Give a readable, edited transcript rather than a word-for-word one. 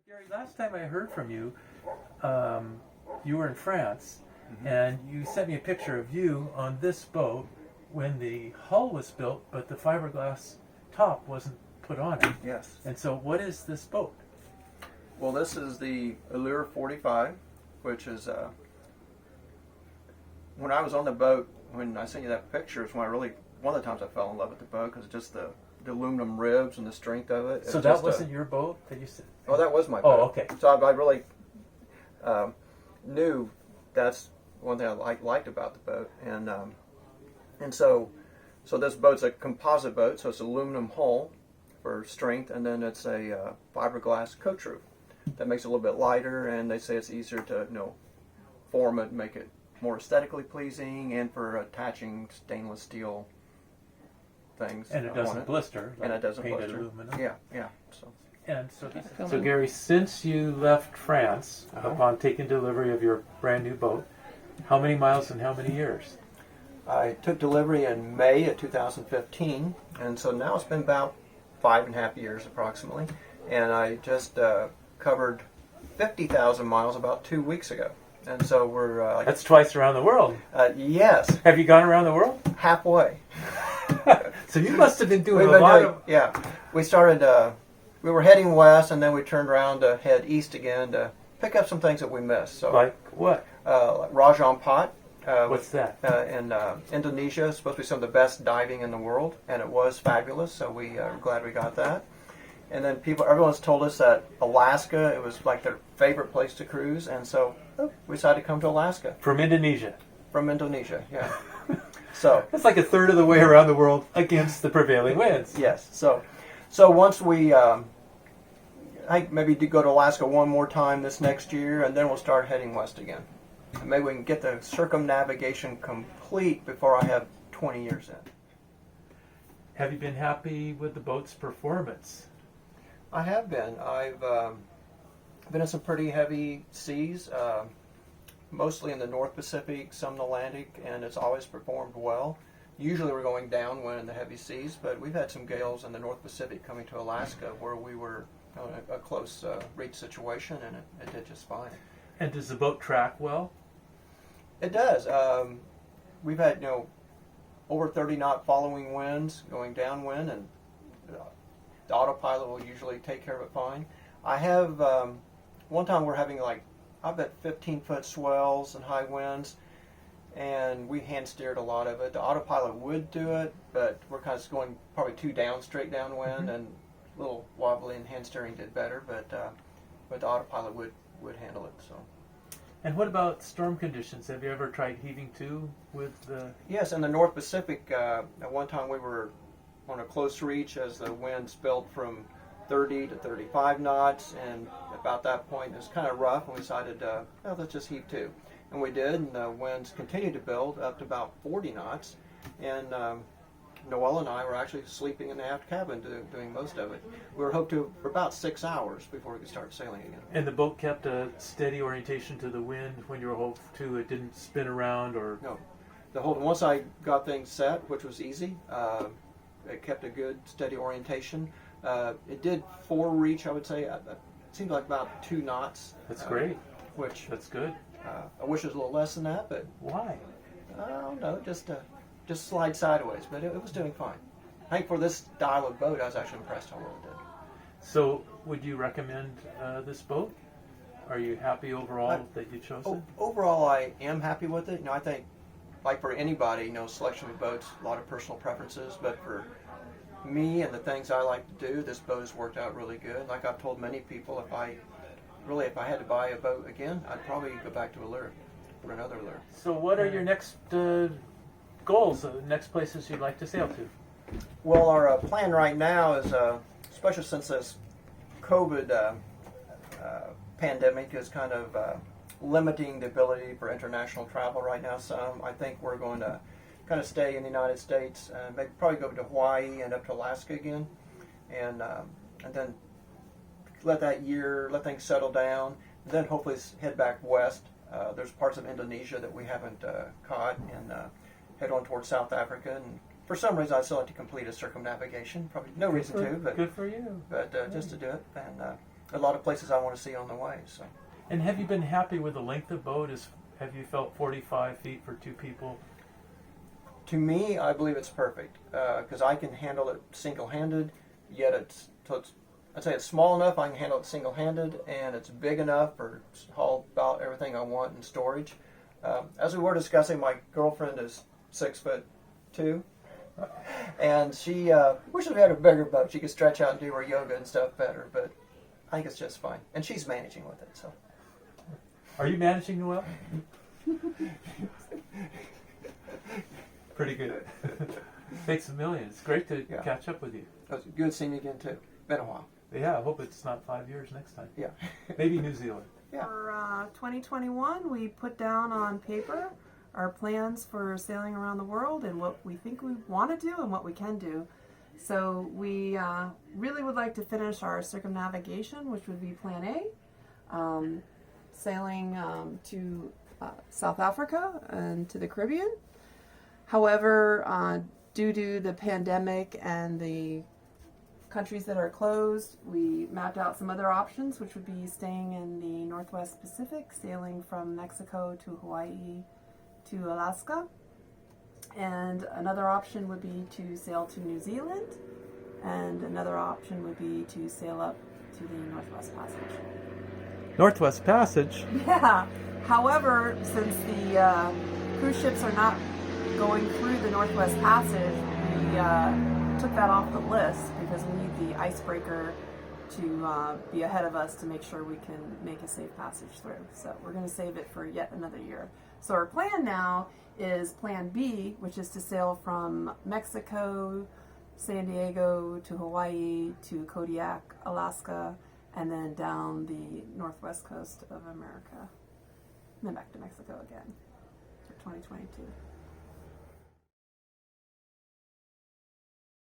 Gary, last time I heard from you, you were in France, and you sent me a picture of you on this boat when the hull was built, but the fiberglass top wasn't put on it. Yes. And so what is this boat? Well, this is the Allure 45, which is, when I was on the boat, when I sent you that picture, is when I really, one of the times I fell in love with the boat, because just the aluminum ribs and the strength of it. So that wasn't your boat that you said? Oh, that was my boat. Oh, okay. So I really knew that's one thing I liked about the boat, and so this boat's a composite boat, so it's aluminum hull for strength, and then it's a fiberglass coach roof that makes it a little bit lighter, and they say it's easier to form it, make it more aesthetically pleasing, and for attaching stainless steel things. And it doesn't blister. And it doesn't painted blister. aluminum. Yeah. So. And so Gary, since you left France upon taking delivery of your brand new boat, how many miles and how many years? I took delivery in May of 2015, and so now it's been about 5.5 years approximately, and I just covered 50,000 miles about 2 weeks ago. And so we're... That's twice around the world. Yes. Have you gone around the world? Halfway. So you must have been doing a lot of... Yeah. We started... we were heading west, and then we turned around to head east again to pick up some things that we missed. So, like what? Like Raja Ampat. What's that? In Indonesia. It's supposed to be some of the best diving in the world, and it was fabulous, so we are glad we got that. And then everyone's told us that Alaska, it was like their favorite place to cruise, and so we decided to come to Alaska. From Indonesia? From Indonesia, yeah. So that's like a third of the way around the world against the prevailing winds. Yes. So once we, I think maybe go to Alaska one more time this next year, and then we'll start heading west again. And maybe we can get the circumnavigation complete before I have 20 years in. Have you been happy with the boat's performance? I have been. I've been in some pretty heavy seas, mostly in the North Pacific, some in the Atlantic, and it's always performed well. Usually we're going downwind in the heavy seas, but we've had some gales in the North Pacific coming to Alaska where we were in a close reach situation, and it did just fine. And does the boat track well? It does. We've had over 30 knot following winds going downwind, and the autopilot will usually take care of it fine. I have one time we're having I bet 15-foot swells and high winds, and we hand steered a lot of it. The autopilot would do it, but we're kind of going probably too straight downwind, and a little wobbly, and hand steering did better, but the autopilot would handle it. So. And what about storm conditions? Have you ever tried heaving to with the... Yes, in the North Pacific, at one time we were on a close reach as the wind spilled from 30 to 35 knots, and about that point it was kind of rough, and we decided, let's just heave to. And we did, and the winds continued to build up to about 40 knots, and Noel and I were actually sleeping in the aft cabin doing most of it. We were hooked to for about 6 hours before we could start sailing again. And the boat kept a steady orientation to the wind when you were hove to? It didn't spin around or... No. Once I got things set, which was easy, it kept a good steady orientation. It did forereach, I would say. It seemed like about 2 knots. That's great. That's good. I wish it was a little less than that, but... Why? I don't know, just slide sideways, but it was doing fine. I think for this style of boat, I was actually impressed how well it did. So, would you recommend this boat? Are you happy overall that you chose it? Overall, I am happy with it. I think, like for anybody, selection of boats, a lot of personal preferences, but for me and the things I like to do, this boat has worked out really good. Like I've told many people, if I had to buy a boat again, I'd probably go back to Allure for another Allure. So what are your next goals, the next places you'd like to sail to? Well, our plan right now is, especially since this COVID pandemic is kind of limiting the ability for international travel right now some, I think we're going to kind of stay in the United States and maybe probably go to Hawaii and up to Alaska again, and then let things settle down, and then hopefully head back west. There's parts of Indonesia that we haven't caught, and head on towards South Africa. And for some reason, I still have to complete a circumnavigation. Probably no reason to, but good for you. But just to do it, and a lot of places I want to see on the way. So. And have you been happy with the length of boat? Have you felt 45 feet for two people? To me, I believe it's perfect because I can handle it single-handed. Yet I'd say it's small enough I can handle it single-handed, and it's big enough for haul about everything I want in storage. As we were discussing, my girlfriend is 6'2", and she wishes we had a bigger boat. She could stretch out and do her yoga and stuff better, but I think it's just fine. And she's managing with it. So. Are you managing well? Pretty good. Thanks a million. It's great to catch up with you. It was good seeing you again too. Been a while. Yeah, I hope it's not 5 years next time. Yeah. Maybe New Zealand. Yeah. For 2021, we put down on paper our plans for sailing around the world and what we think we want to do and what we can do. So we really would like to finish our circumnavigation, which would be Plan A, sailing to South Africa and to the Caribbean. However, due to the pandemic and the countries that are closed, we mapped out some other options, which would be staying in the Northwest Pacific, sailing from Mexico to Hawaii to Alaska. And another option would be to sail to New Zealand. And another option would be to sail up to the Northwest Passage. Northwest Passage? Yeah. However, since the cruise ships are not going through the Northwest Passage, we took that off the list because we need the icebreaker to be ahead of us to make sure we can make a safe passage through. So we're going to save it for yet another year. So our plan now is Plan B, which is to sail from Mexico, San Diego to Hawaii to Kodiak, Alaska, and then down the northwest coast of America, and then back to Mexico again for 2022.